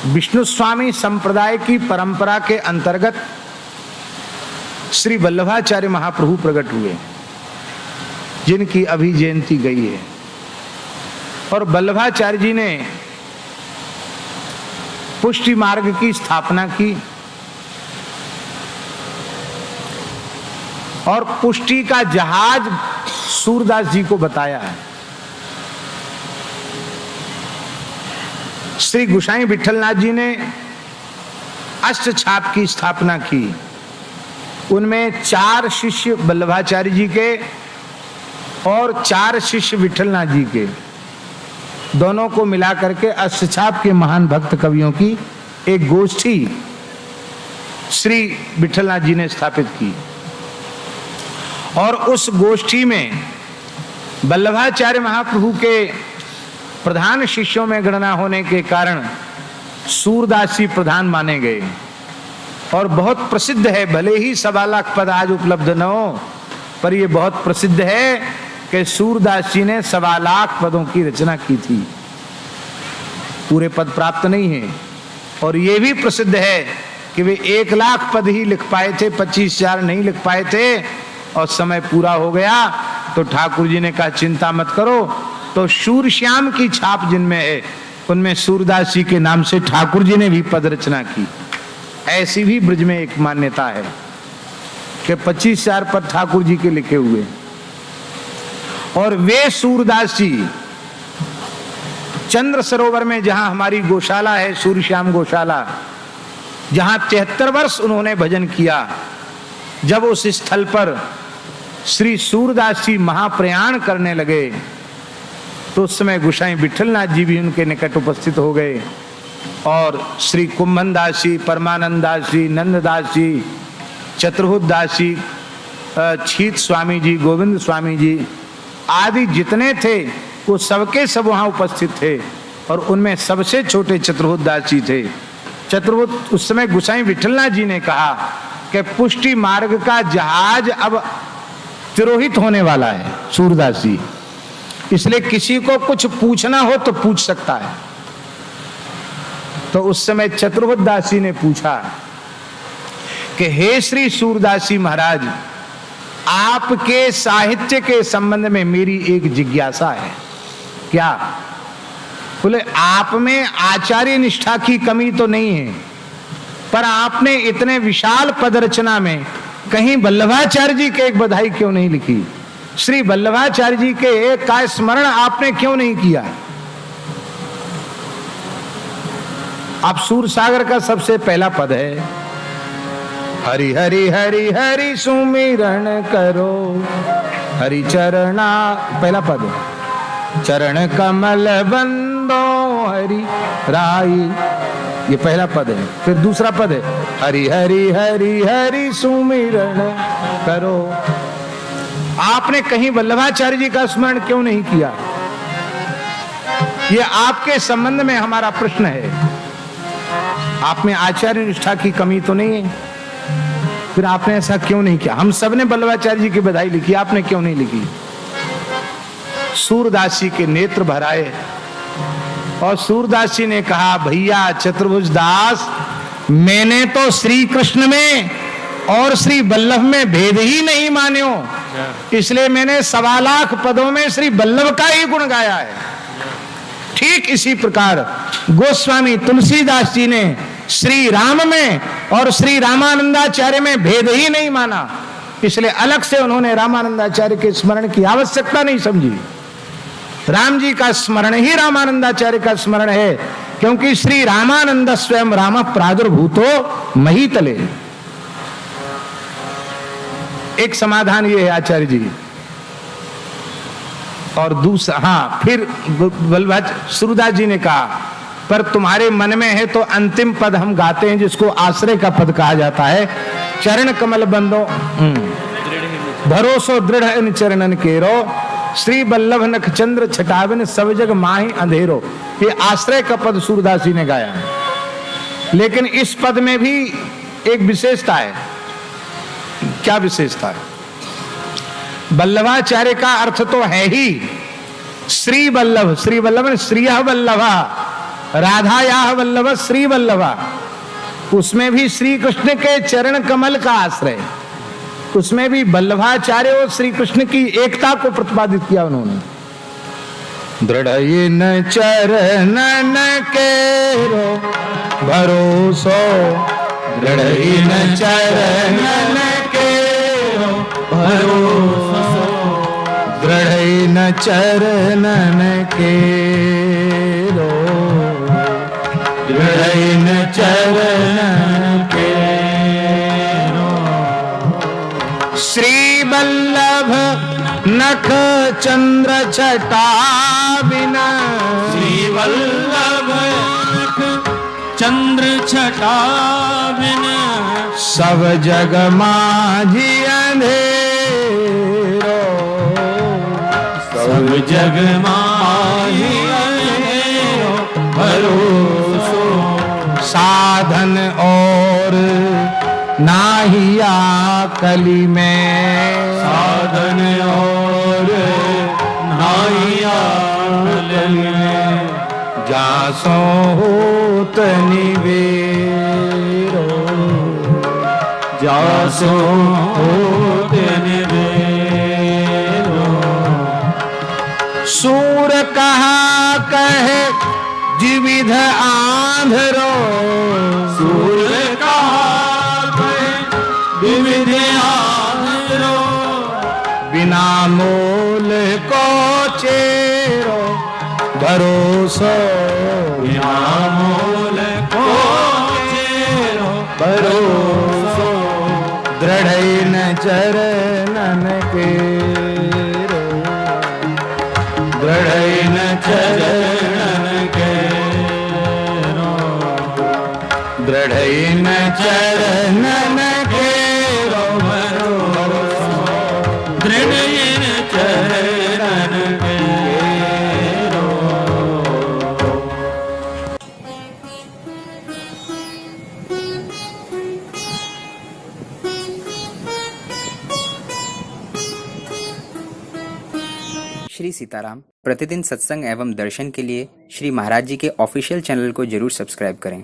विष्णु स्वामी संप्रदाय की परंपरा के अंतर्गत श्री वल्लभाचार्य महाप्रभु प्रकट हुए, जिनकी अभी जयंती गई है। और वल्लभाचार्य जी ने पुष्टि मार्ग की स्थापना की और पुष्टि का जहाज सूरदास जी को बताया है। श्री गोसाई विठलनाथ जी ने अष्ट छाप की स्थापना की। उनमें 4 शिष्य वल्लभाचार्य जी के और 4 शिष्य विठलनाथ जी के, दोनों को मिला करके अष्ट छाप के महान भक्त कवियों की एक गोष्ठी श्री विठलनाथ जी ने स्थापित की। और उस गोष्ठी में वल्लभाचार्य महाप्रभु के प्रधान शिष्यों में गणना होने के कारण सूरदास जी प्रधान माने गए। और बहुत प्रसिद्ध है, भले ही 1.25 लाख पद आज उपलब्ध न हो, पर यह बहुत प्रसिद्ध है कि सूरदास जी ने 1.25 लाख पदों की रचना की थी। पूरे पद प्राप्त नहीं है। और यह भी प्रसिद्ध है कि वे 1 लाख पद ही लिख पाए थे, 25,000 नहीं लिख पाए थे। और समय पूरा हो गया तो ठाकुर जी ने कहा चिंता मत करो। तो शूरश्याम की छाप जिनमें है, उनमें सूरदास जी के नाम से ठाकुर जी ने भी पद रचना की। ऐसी भी ब्रज में एक मान्यता है कि 25,000 पद ठाकुर जी के लिखे हुए। और वे सूरदास जी चंद्र सरोवर में, जहां हमारी गौशाला है, सूरश्याम गौशाला, जहां 73 वर्ष उन्होंने भजन किया, जब उस स्थल पर श्री सूरदास जी महाप्रयाण करने लगे तो उस समय गोसाई विठलनाथ जी भी उनके निकट उपस्थित हो गए। और श्री कुंभन दास जी, परमानंद दास जी, नंददास जी, चतुर्भुज दास जी, छीत स्वामी जी, गोविंद स्वामी जी आदि जितने थे वो सबके सब वहाँ उपस्थित थे। और उनमें सबसे छोटे चतुर्भुज दास जी थे। चतुर्भुज उस समय गोसाई विठलनाथ जी ने कहा कि पुष्टि मार्ग का जहाज अब तिरोहित होने वाला है सूरदास जी, इसलिए किसी को कुछ पूछना हो तो पूछ सकता है। तो उस समय चतुर्भुज दास जी ने पूछा कि हे श्री सूरदास जी महाराज, आपके साहित्य के संबंध में मेरी एक जिज्ञासा है। क्या? बोले आप में आचार्य निष्ठा की कमी तो नहीं है, पर आपने इतने विशाल पद रचना में कहीं वल्लभाचार्य जी के एक बधाई क्यों नहीं लिखी? श्री वल्लभाचार्य जी के एक का स्मरण आपने क्यों नहीं किया? आप सूर सागर का सबसे पहला पद है, हरि हरि हरि हरि सुमिरन करो, हरि चरणा, पहला पद है, चरण कमल बंदो हरि राई, ये पहला पद है। फिर दूसरा पद है, हरि हरि हरि हरि सुमिरन करो। आपने कहीं वल्लभाचार्य जी का स्मरण क्यों नहीं किया? ये आपके संबंध में हमारा प्रश्न है। आप में आचार्य निष्ठा की कमी तो नहीं है, फिर आपने ऐसा क्यों नहीं किया? हम सब ने वल्लभाचार्य जी की बधाई लिखी, आपने क्यों नहीं लिखी? सूरदास जी के नेत्र भराए और सूरदास जी ने कहा, भैया चतुर्भुज दास, मैंने तो श्री कृष्ण में और श्री वल्लभ में भेद ही नहीं मान्यो, इसलिए मैंने 1.25 लाख पदों में श्री वल्लभ का ही गुण गाया है। ठीक इसी प्रकार गोस्वामी तुलसीदास जी ने श्री राम में और श्री रामानंदाचार्य में भेद ही नहीं माना, इसलिए अलग से उन्होंने रामानंदाचार्य के स्मरण की आवश्यकता नहीं समझी। राम जी का स्मरण ही रामानंदाचार्य का स्मरण है, क्योंकि श्री रामानंद स्वयं राम प्रादुर्भूतो महीतले। एक समाधान ये है आचार्य जी। और दूसरा, हाँ, फिर सूरदास जी ने कहा, पर तुम्हारे मन में है तो अंतिम पद हम गाते हैं, जिसको आश्रय का पद कहा जाता है, चरण कमल बंदो भरोसो दृढ़ इन चरणन केरो, श्री वल्लभ नख चंद्र छटाविन सब जग माही अंधेरो। ये आश्रय का पद सूरदास जी ने गाया है। लेकिन इस पद में भी एक विशेषता है। क्या विशेषता है? वल्लभाचार्य का अर्थ तो है ही श्री वल्लभ, श्री वल्लभ श्रिय वल्लभा, राधा याह वल्लभ श्री वल्लभा, उसमें भी श्री कृष्ण के चरण कमल का आश्रय, उसमें भी वल्लभाचार्य और श्री कृष्ण की एकता को प्रतिपादित किया उन्होंने। दृढ़ न चरणन केरो भरोसो, दृढ़ न चरणन केरो भरोसो, दृढ़ न चरणन केरो, दृढ़ न चरणन केरो। श्री वल्लभ नख चंद्र छटा बिना, श्री वल्लभ नख चंद्र छटा बिना, सब जग माझी अंधेरो, सब जग माझी अंधेरो भरोसो। साधन और नाहिया कली में, साधन और नाहिया कली में, जासो होत निवेरो, जासो होत निवेरो। सूर कहा कहे जिविध आंधरो, सूर कहा कहे विविध आंधरो, बिना मोल को चेरो भरोसो, बिना मोल को चेरो भरोसो। दृढ़ न चरणन केरो, दृढ़ न चरण केरो, दृढ़ न चरणन केरो भरोसो, दृढ़ चरण केरो। श्री सीताराम प्रतिदिन सत्संग एवं दर्शन के लिए श्री महाराज जी के ऑफिशियल चैनल को जरूर सब्सक्राइब करें।